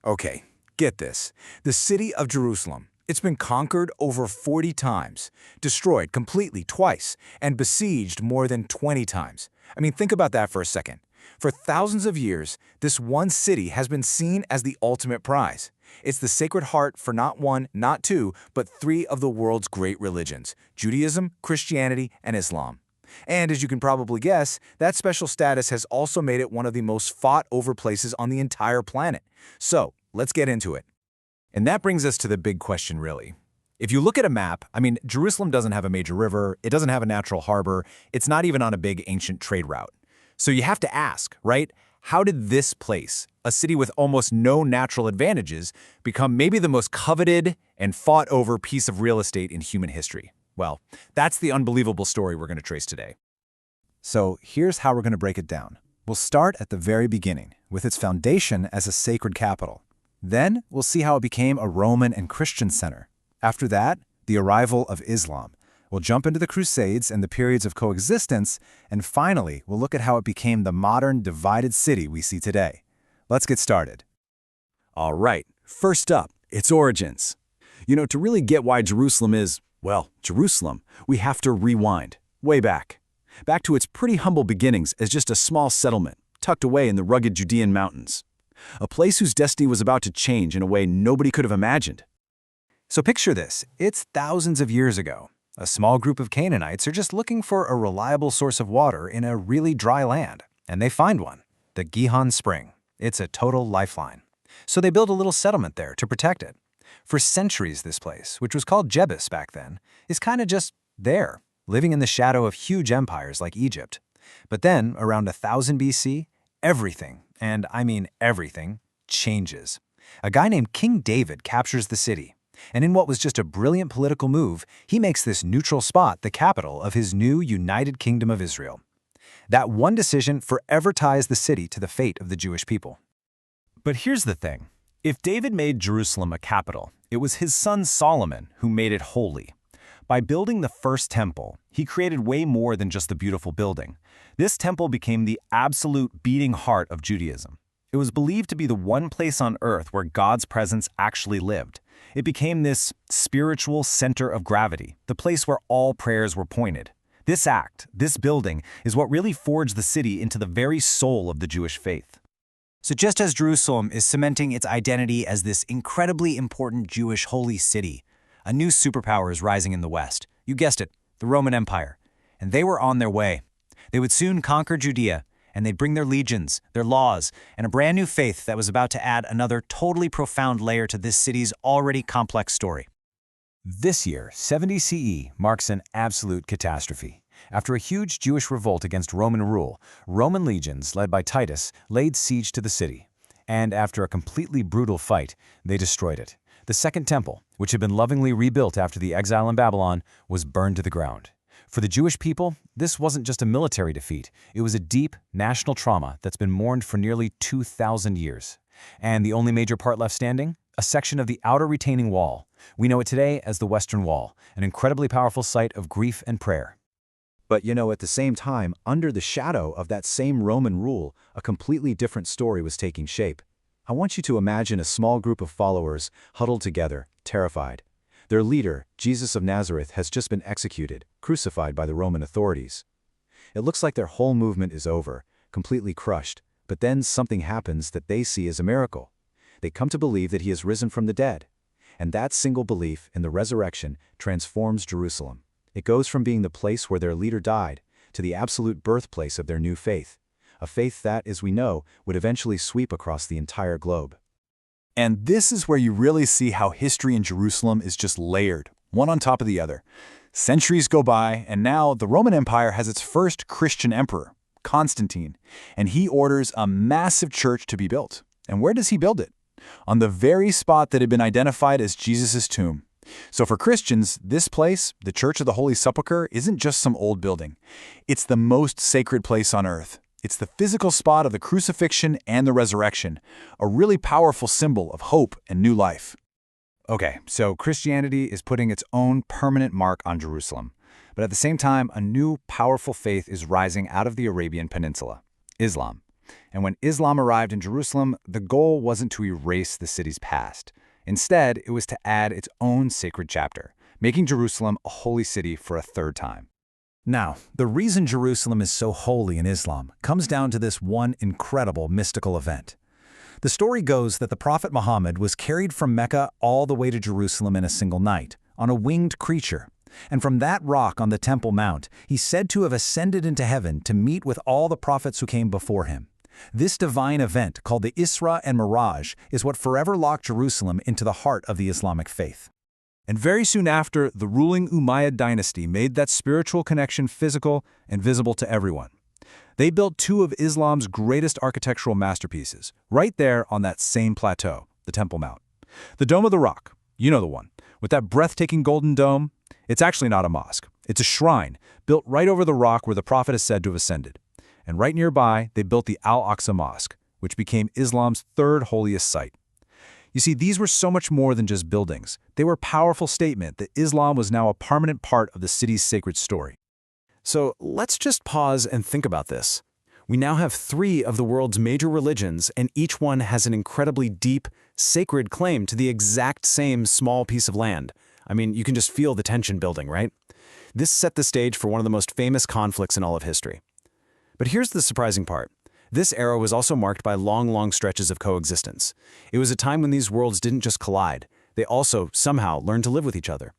Okay, get this. The city of Jerusalem. It's been conquered over 40 times, destroyed completely twice, and besieged more than 20 times. I mean, think about that for a second. For thousands of years, this one city has been seen as the ultimate prize. It's the Sacred Heart for not one, not two, but three of the world's great religions: Judaism, Christianity, and Islam. And as you can probably guess, that special status has also made it one of the most fought-over places on the entire planet. So, let's get into it. And that brings us to the big question, really. If you look at a map, Jerusalem doesn't have a major river, it doesn't have a natural harbor, it's not even on a big ancient trade route. So you have to ask, right? How did this place, a city with almost no natural advantages, become maybe the most coveted and fought-over piece of real estate in human history? Well, that's the unbelievable story we're going to trace today. So here's how we're going to break it down. We'll start at the very beginning, with its foundation as a sacred capital. Then we'll see how it became a Roman and Christian center. After that, the arrival of Islam. We'll jump into the Crusades and the periods of coexistence, and finally, we'll look at how it became the modern, divided city we see today. Let's get started. All right, first up, its origins. To really get why Jerusalem is, well, Jerusalem, we have to rewind, way back. Back to its pretty humble beginnings as just a small settlement, tucked away in the rugged Judean mountains. A place whose destiny was about to change in a way nobody could have imagined. So picture this. It's thousands of years ago. A small group of Canaanites are just looking for a reliable source of water in a really dry land. And they find one, the Gihon Spring. It's a total lifeline. So they build a little settlement there to protect it. For centuries, this place, which was called Jebus back then, is kind of just there, living in the shadow of huge empires like Egypt. But then, around 1000 BC, everything, and I mean everything, changes. A guy named King David captures the city. And in what was just a brilliant political move, he makes this neutral spot the capital of his new United Kingdom of Israel. That one decision forever ties the city to the fate of the Jewish people. But here's the thing. If David made Jerusalem a capital, it was his son Solomon who made it holy. By building the first temple, he created way more than just a beautiful building. This temple became the absolute beating heart of Judaism. It was believed to be the one place on earth where God's presence actually lived. It became this spiritual center of gravity, the place where all prayers were pointed. This act, this building, is what really forged the city into the very soul of the Jewish faith. So just as Jerusalem is cementing its identity as this incredibly important Jewish holy city, a new superpower is rising in the West. You guessed it, the Roman Empire. And they were on their way. They would soon conquer Judea, and they'd bring their legions, their laws, and a brand new faith that was about to add another totally profound layer to this city's already complex story. This year, 70 CE, marks an absolute catastrophe. After a huge Jewish revolt against Roman rule, Roman legions, led by Titus, laid siege to the city. And after a completely brutal fight, they destroyed it. The Second Temple, which had been lovingly rebuilt after the exile in Babylon, was burned to the ground. For the Jewish people, this wasn't just a military defeat. It was a deep national trauma that's been mourned for nearly 2,000 years. And the only major part left standing? A section of the outer retaining wall. We know it today as the Western Wall, an incredibly powerful site of grief and prayer. But at the same time, under the shadow of that same Roman rule, a completely different story was taking shape. I want you to imagine a small group of followers huddled together, terrified. Their leader, Jesus of Nazareth, has just been executed, crucified by the Roman authorities. It looks like their whole movement is over, completely crushed, but then something happens that they see as a miracle. They come to believe that he has risen from the dead. And that single belief in the resurrection transforms Jerusalem. It goes from being the place where their leader died to the absolute birthplace of their new faith, a faith that, as we know, would eventually sweep across the entire globe. And this is where you really see how history in Jerusalem is just layered, one on top of the other. Centuries go by, and now the Roman Empire has its first Christian emperor, Constantine, and he orders a massive church to be built. And where does he build it? On the very spot that had been identified as Jesus' tomb. So for Christians, this place, the Church of the Holy Sepulchre, isn't just some old building. It's the most sacred place on earth. It's the physical spot of the crucifixion and the resurrection, a really powerful symbol of hope and new life. Okay, so Christianity is putting its own permanent mark on Jerusalem. But at the same time, a new, powerful faith is rising out of the Arabian Peninsula, Islam. And when Islam arrived in Jerusalem, the goal wasn't to erase the city's past. Instead, it was to add its own sacred chapter, making Jerusalem a holy city for a third time. Now, the reason Jerusalem is so holy in Islam comes down to this one incredible mystical event. The story goes that the Prophet Muhammad was carried from Mecca all the way to Jerusalem in a single night, on a winged creature. And from that rock on the Temple Mount, he's said to have ascended into heaven to meet with all the prophets who came before him. This divine event, called the Isra and Miraj, is what forever locked Jerusalem into the heart of the Islamic faith. And very soon after, the ruling Umayyad dynasty made that spiritual connection physical and visible to everyone. They built two of Islam's greatest architectural masterpieces, right there on that same plateau, the Temple Mount. The Dome of the Rock, you know the one, with that breathtaking golden dome. It's actually not a mosque. It's a shrine, built right over the rock where the Prophet is said to have ascended. And right nearby, they built the Al-Aqsa Mosque, which became Islam's third holiest site. You see, these were so much more than just buildings. They were a powerful statement that Islam was now a permanent part of the city's sacred story. So let's just pause and think about this. We now have three of the world's major religions, and each one has an incredibly deep, sacred claim to the exact same small piece of land. I mean, you can just feel the tension building, right? This set the stage for one of the most famous conflicts in all of history. But here's the surprising part. This era was also marked by long stretches of coexistence. It was a time when these worlds didn't just collide, they also somehow learned to live with each other.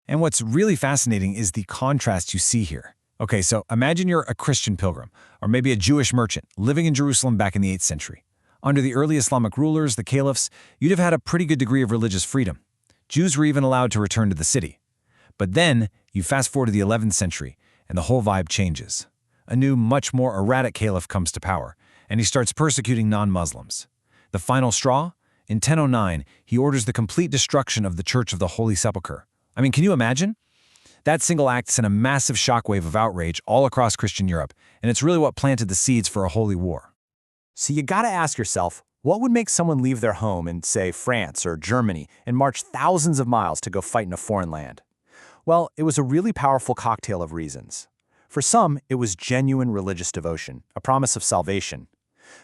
And what's really fascinating is the contrast you see here. Okay, so imagine you're a Christian pilgrim, or maybe a Jewish merchant, living in Jerusalem back in the 8th century. Under the early Islamic rulers, the caliphs, you'd have had a pretty good degree of religious freedom. Jews were even allowed to return to the city. But then, you fast forward to the 11th century, and the whole vibe changes. A new, much more erratic caliph comes to power, and he starts persecuting non-Muslims. The final straw? In 1009, he orders the complete destruction of the Church of the Holy Sepulchre. I mean, can you imagine? That single act sent a massive shockwave of outrage all across Christian Europe, and it's really what planted the seeds for a holy war. So you gotta ask yourself, what would make someone leave their home in, say, France or Germany and march thousands of miles to go fight in a foreign land? Well, it was a really powerful cocktail of reasons. For some, it was genuine religious devotion, a promise of salvation.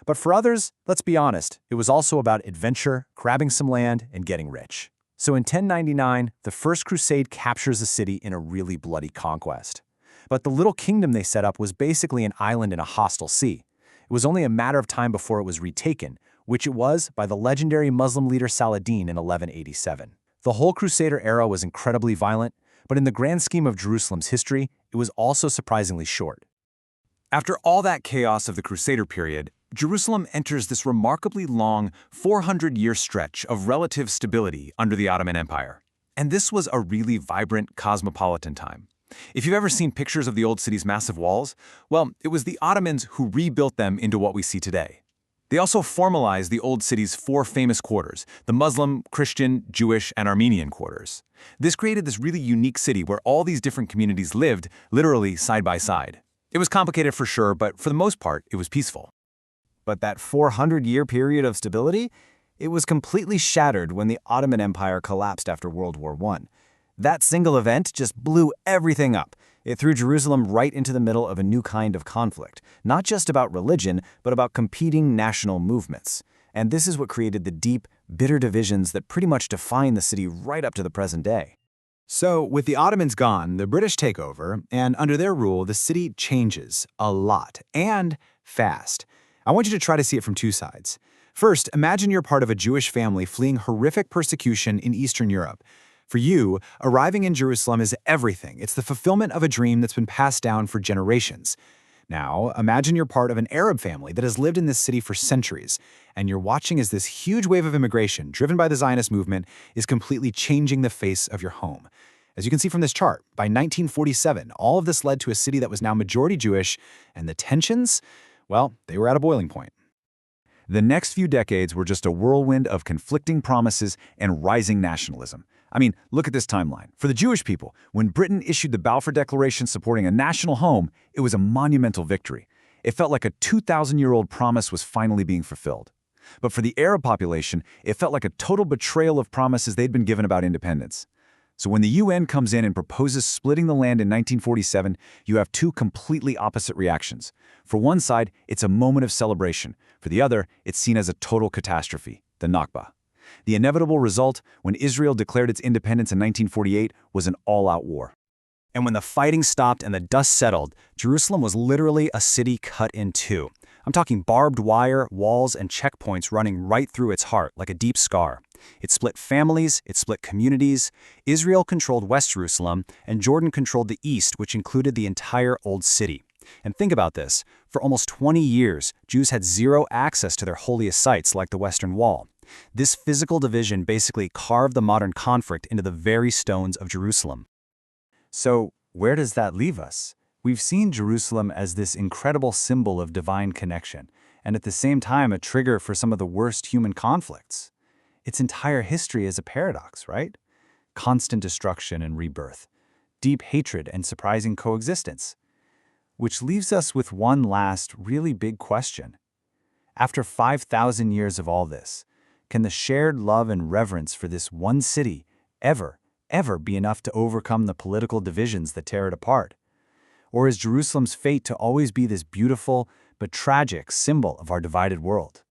But for others, let's be honest, it was also about adventure, grabbing some land, and getting rich. So in 1099, the First Crusade captures the city in a really bloody conquest. But the little kingdom they set up was basically an island in a hostile sea. It was only a matter of time before it was retaken, which it was by the legendary Muslim leader Saladin in 1187. The whole Crusader era was incredibly violent, but in the grand scheme of Jerusalem's history, it was also surprisingly short. After all that chaos of the Crusader period, Jerusalem enters this remarkably long 400-year stretch of relative stability under the Ottoman Empire. And this was a really vibrant, cosmopolitan time. If you've ever seen pictures of the old city's massive walls, well, it was the Ottomans who rebuilt them into what we see today. They also formalized the old city's four famous quarters, the Muslim, Christian, Jewish, and Armenian quarters. This created this really unique city where all these different communities lived, literally side by side. It was complicated for sure, but for the most part, it was peaceful. But that 400-year period of stability, it was completely shattered when the Ottoman Empire collapsed after World War I. That single event just blew everything up. It threw Jerusalem right into the middle of a new kind of conflict, not just about religion, but about competing national movements. And this is what created the deep, bitter divisions that pretty much define the city right up to the present day. So, with the Ottomans gone, the British take over, and under their rule, the city changes a lot, and fast. I want you to try to see it from two sides. First, imagine you're part of a Jewish family fleeing horrific persecution in Eastern Europe. For you, arriving in Jerusalem is everything. It's the fulfillment of a dream that's been passed down for generations. Now, imagine you're part of an Arab family that has lived in this city for centuries, and you're watching as this huge wave of immigration, driven by the Zionist movement, is completely changing the face of your home. As you can see from this chart, by 1947, all of this led to a city that was now majority Jewish, and the tensions, well, they were at a boiling point. The next few decades were just a whirlwind of conflicting promises and rising nationalism. I mean, look at this timeline. For the Jewish people, when Britain issued the Balfour Declaration supporting a national home, it was a monumental victory. It felt like a 2,000-year-old promise was finally being fulfilled. But for the Arab population, it felt like a total betrayal of promises they'd been given about independence. So when the UN comes in and proposes splitting the land in 1947, you have two completely opposite reactions. For one side, it's a moment of celebration. For the other, it's seen as a total catastrophe, the Nakba. The inevitable result, when Israel declared its independence in 1948, was an all-out war. And when the fighting stopped and the dust settled, Jerusalem was literally a city cut in two. I'm talking barbed wire, walls, and checkpoints running right through its heart like a deep scar. It split families, it split communities. Israel controlled West Jerusalem, and Jordan controlled the east, which included the entire Old City. And think about this. For almost 20 years, Jews had zero access to their holiest sites like the Western Wall. This physical division basically carved the modern conflict into the very stones of Jerusalem. So, where does that leave us? We've seen Jerusalem as this incredible symbol of divine connection, and at the same time a trigger for some of the worst human conflicts. Its entire history is a paradox, right? Constant destruction and rebirth, deep hatred and surprising coexistence. Which leaves us with one last, really big question. After 5,000 years of all this, can the shared love and reverence for this one city ever be enough to overcome the political divisions that tear it apart? Or is Jerusalem's fate to always be this beautiful but tragic symbol of our divided world?